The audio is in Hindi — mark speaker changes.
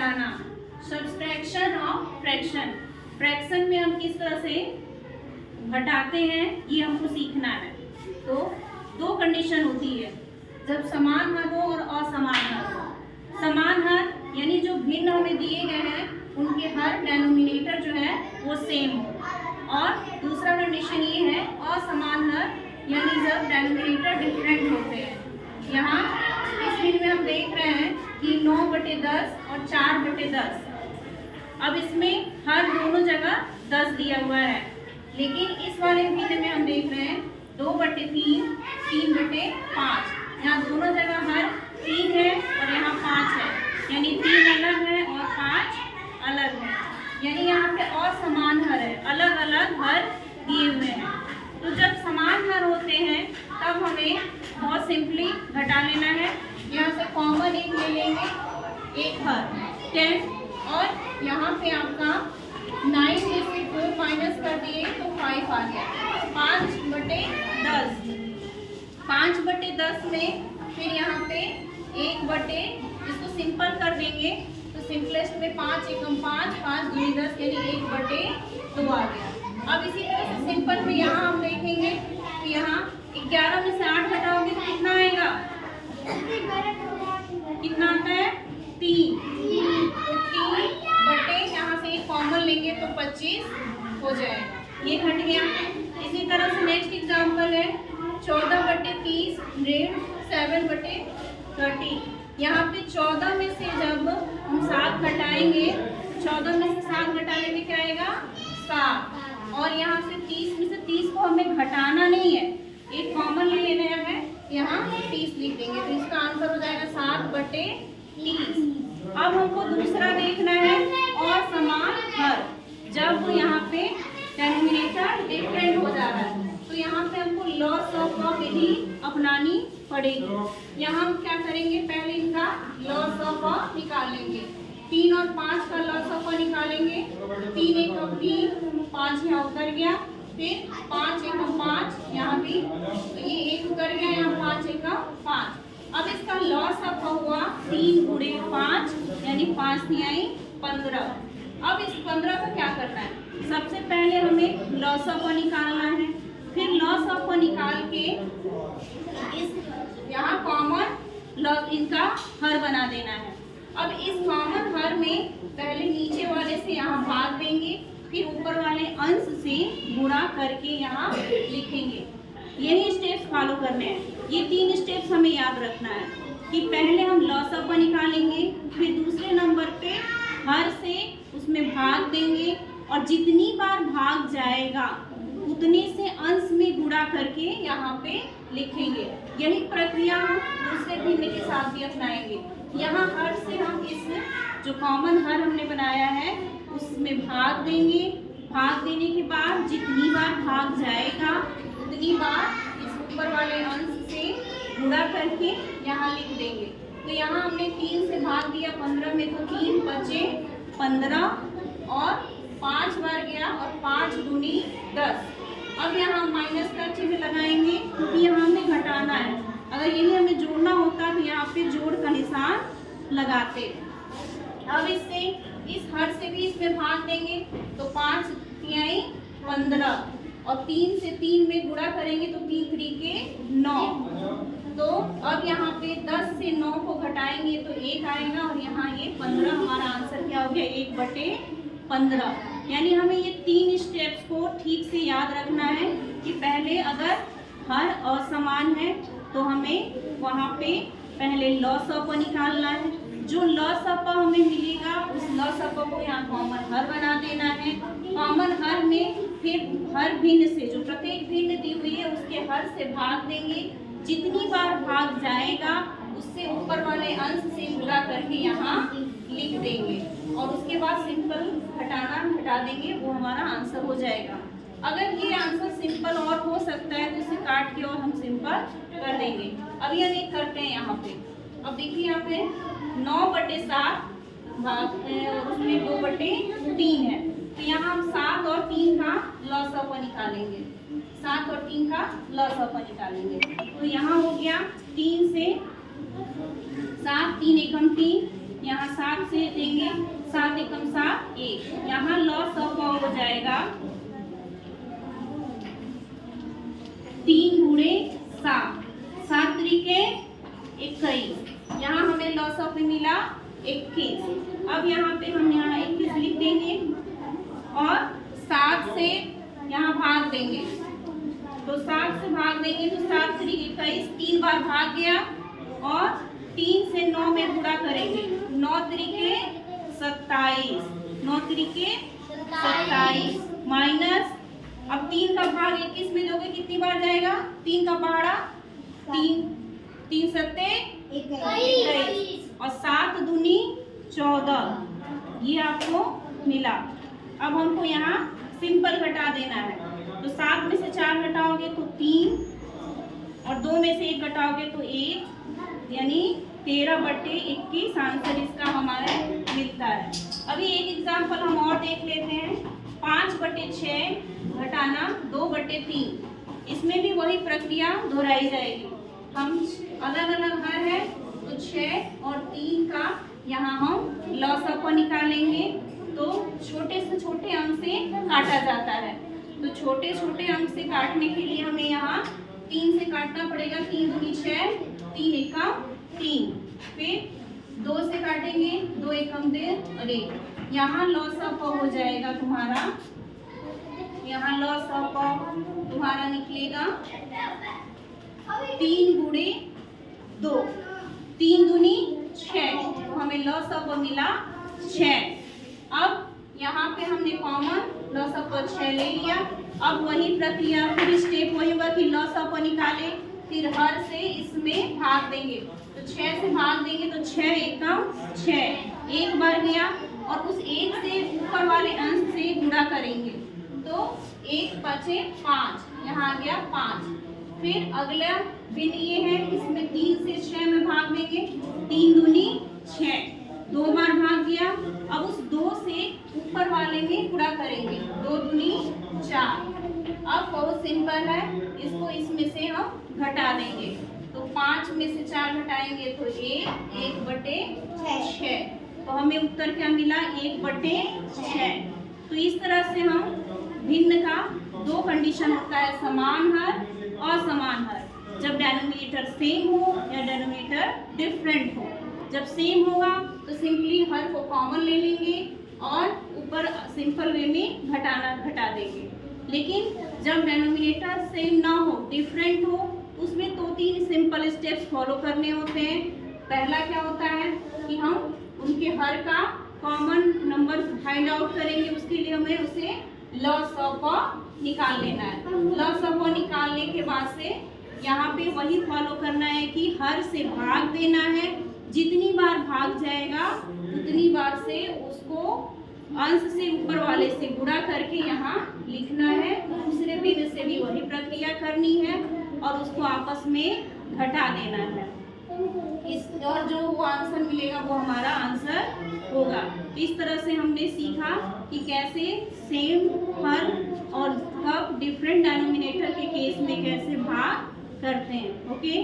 Speaker 1: घटाना, सब्सट्रैक्शन ऑफ फ्रैक्शन। फ्रैक्शन में हम किस तरह से घटाते हैं ये हमको सीखना है। तो दो कंडीशन होती है, जब समान हर हो और असमान हर हो। समान हर यानी जो भिन्न हमें दिए गए हैं उनके हर डेनोमिनेटर जो है वो सेम हो। और दूसरा कंडीशन ये है असमान हर यानी जब डेनोमिनेटर डिफरेंट होते हैं। यहाँ इस भिन्न में हम देख रहे हैं कि 9/10 और 4/10। अब इसमें हर दोनों जगह 10 दिया हुआ है, लेकिन इस वाले भिन्न में हम देख रहे हैं 2/3, 3/5। यहाँ दोनों जगह हर 3 है और यहाँ 5 है, यानी 3 अलग है और 5 अलग है। यानी यहाँ पे असमान हर है, अलग अलग हर दिए हुए हैं। तो जब समान हर होते हैं तब हमें बहुत सिंपली घटा लेना है। यहाँ से कॉमन एक ले लेंगे, एक हर 10, और यहाँ पे आपका 9 में से 4 माइनस कर दिए तो 5 आ गया। 5/10, 5/10 में फिर यहाँ पे 1/, इसको सिंपल कर देंगे तो सिंपलेस्ट में 5 एकम 5, 5 दूनी 10 यानी 1/2 आ गया। अब इसी तरह से सिंपल में यहाँ हम देखेंगे तो यहाँ 11 में से 8 घटाओगे तो कितना आएगा, कितना आता है 3। तो 3/, यहाँ से एक कॉमन लेंगे तो 25 हो जाएगा, ये घट गया। इसी तरह से नेक्स्ट एग्जाम्पल है 14/30, 7/30। यहाँ पे 14 में से जब हम 7 घटाएंगे, 14 में से 7 घटाने में क्या आएगा 7। और यहाँ से 30 में से 30 को हमें घटाना नहीं है, एक कॉमन ले लेना है, यहाँ 30 लिख देंगे तो इसका आंसर हो जाएगा 7/30। अब हमको दूसरा देखना है असमान हर, जब यहाँ पे डेनोमिनेटर डिफरेंट हो जा रहा है तो यहाँ पे हमको लॉस ऑफ विधि अपनानी पड़ेगी। यहाँ हम क्या करेंगे, पहले इनका लॉस ऑफ निकालेंगे। 3 और 5 का लॉस ऑफ निकालेंगे, 3 एकम 3, 5 यहाँ उतर गया, फिर 5 एकम 5 यहाँ भी, तो ये 1 उतर गया, यहाँ 5 एकम 5। अब इसका लॉस ऑफ हुआ 3 गुणे 5 यानी 5 तिहाई 15। अब इस 15 को क्या करना है, सबसे पहले हमें लॉस ऑफ निकालना है, फिर लॉस ऑफ निकाल के इस यहाँ कॉमन लॉस इनका हर बना देना है। अब इस कॉमन हर में पहले नीचे वाले से यहाँ भाग देंगे, फिर ऊपर वाले अंश से गुणा करके यहाँ लिखेंगे। यही स्टेप्स फॉलो करने हैं। ये 3 स्टेप्स हमें याद रखना है कि पहले हम लॉस ऑफ निकालेंगे, फिर दूसरे नंबर पे हर से उसमें भाग देंगे और जितनी बार भाग जाएगा उतने से अंश में गुणा करके यहाँ पे लिखेंगे। यही प्रक्रिया हम दूसरे भिन्न के साथ भी अपनाएंगे। यहाँ हर से हम इस जो कॉमन हर हमने बनाया है उसमें भाग देंगे, भाग देने के बाद जितनी बार भाग जाएगा उतनी बार इस ऊपर वाले अंश से गुणा करके यहाँ लिख देंगे। तो यहाँ हमने 3 से भाग दिया 15 में, तो 3 बचे 15 और 5 बार गया और 5 दूनी 10। अब यहाँ माइनस का चिन्ह लगाएंगे क्योंकि यहाँ हमें घटाना है। अगर यही हमें जोड़ना होता तो यहाँ पे जोड़ का निशान लगाते। अब इससे इस हर से भी इसमें भाग देंगे तो 5 तिहाई 15 और 3 से 3 में गुणा करेंगे तो 3 3 के 9। तो अब यहाँ पे 10 से 9 को घटाएंगे तो 1 आएगा और यहाँ ये 15, हमारा आंसर क्या हो गया 1/15। यानी हमें ये 3 स्टेप्स को ठीक से याद रखना है कि पहले अगर हर असमान है तो हमें वहाँ पे पहले लॉस ऑफ निकालना है। जो लॉस ऑफ हमें मिलेगा उस लॉस ऑफ को यहाँ कॉमन हर बना देना है। कॉमन हर में फिर हर भिन्न से जो प्रत्येक भिन्न दी हुई है उसके हर से भाग देंगे, जितनी बार भाग जाएगा उससे ऊपर वाले अंश से गुणा करके यहाँ लिख देंगे और उसके बाद सिंपल घटा देंगे, वो हमारा आंसर हो जाएगा। अगर ये आंसर सिंपल और हो सकता है तो इसे काट के और हम सिंपल कर देंगे। अभी हम एक करते हैं यहाँ पे। अब देखिए यहाँ पे 9/7 भाग और उसमें 2/3 है, तो यहाँ हम 7 और 3 का लॉस ऑफ निकालेंगे। 7 और 3 का लॉस ऑफ निकालेंगे तो यहाँ हो गया 3 से 7, 3 एकम 3, यहाँ 7 से देंगे 1। यहाँ लॉस ऑफ हो जाएगा 3 गुणे 7, 7 त्रिके 21। यहाँ हमें लॉस ऑफ मिला 21। अब यहाँ पे हम यहाँ 21 लिख देंगे और 7 से यहाँ भाग देंगे। तो 7 से भाग देंगे तो 7 त्रिक 21, 3 बार भाग गया और 3 से 9 में गुणा करेंगे। 9 त्रिके 27, 9 त्रिके 27 माइनस, अब 3 का भाग 21 में दोगे कितनी बार जाएगा? 3 का पहाड़ा 3, 3 सत्ते 21 और 7 दूनी 14। ये आपको मिला। अब हमको यहाँ सिंपल घटा देना है। तो 7 में से 4 घटाओगे तो 3 और 2 में से 1 घटाओगे तो 1, यानी 13/21 आंसर इसका हमारा मिलता है। अभी एक एग्जाम्पल हम और देख लेते हैं। 5/6 घटाना 2/3। इसमें भी वही प्रक्रिया दोहराई जाएगी। हम अलग अलग हर है तो 6 और 3 का यहाँ हम लॉस ऑफ निकालेंगे। तो छोटे से छोटे अंक से काटा जाता है। तो छोटे छोटे अंक से काटने के लिए हमें यहाँ 3 से काटना पड़ेगा। 3 दूनी 6, 3 एकम 3। फिर 2 से काटेंगे, 2 एकम 2 और 1। यहाँ लॉस ऑफ हो जाएगा तुम्हारा, यहाँ लॉस ऑफ तुम्हारा निकलेगा 3 गुणे 2, 3 दूनी 6। तो हमें लॉस ऑफ मिला 6। अब यहाँ पे हमने कॉमन लॉस ऑफ 6 ले लिया। अब वही प्रक्रिया, फिर स्टेप वही होगा कि लॉस ऑफ निकाले, फिर हर से इसमें भाग देंगे। तो 6 से भाग देंगे तो 6 एकम 6, 1 बार गया और उस 1 से ऊपर वाले अंश से गुणा करेंगे। तो 1 बचे 5, यहाँ आ गया 5। फिर अगला बिन ये है, इसमें 3 से 6 में भाग देंगे। 3 दूनी 6, 2 बार भाग गया। अब उस 2 से ऊपर वाले में गुणा करेंगे। 2 दूनी 4। अब बहुत सिंपल है, इसको इसमें से हम घटा देंगे। तो 5 में से 4 घटाएंगे तो 1/6। तो हमें उत्तर क्या मिला? 1/6। तो इस तरह से हम भिन्न का 2 कंडीशन होता है, समान हर और समान हर। जब डेनोमिनेटर सेम हो या डेनोमिनेटर डिफरेंट हो। जब सेम होगा तो सिंपली हर को कॉमन ले लेंगे और ऊपर सिंपल वे में घटा देंगे। लेकिन जब डेनोमिनेटर सेम ना हो, डिफरेंट हो, उसमें 2-3 सिंपल स्टेप्स फॉलो करने होते हैं। पहला क्या होता है कि हम उनके हर का कॉमन नंबर फाइंड आउट करेंगे। उसके लिए हमें उसे लॉस ऑफ निकाल लेना है। लॉस ऑफ निकालने के बाद से यहाँ पे वही फॉलो करना है कि हर से भाग देना है। जितनी बार भाग जाएगा उतनी बार से उसको अंश से ऊपर वाले से गुणा करके यहाँ लिखना है। दूसरे बिन से भी वही प्रक्रिया करनी है और उसको आपस में घटा देना है। और जो वो आंसर मिलेगा वो हमारा आंसर होगा। इस तरह से हमने सीखा कि कैसे सेम, हर और कब डिफरेंट डेनोमिनेटर के केस में कैसे भाग करते हैं। ओके।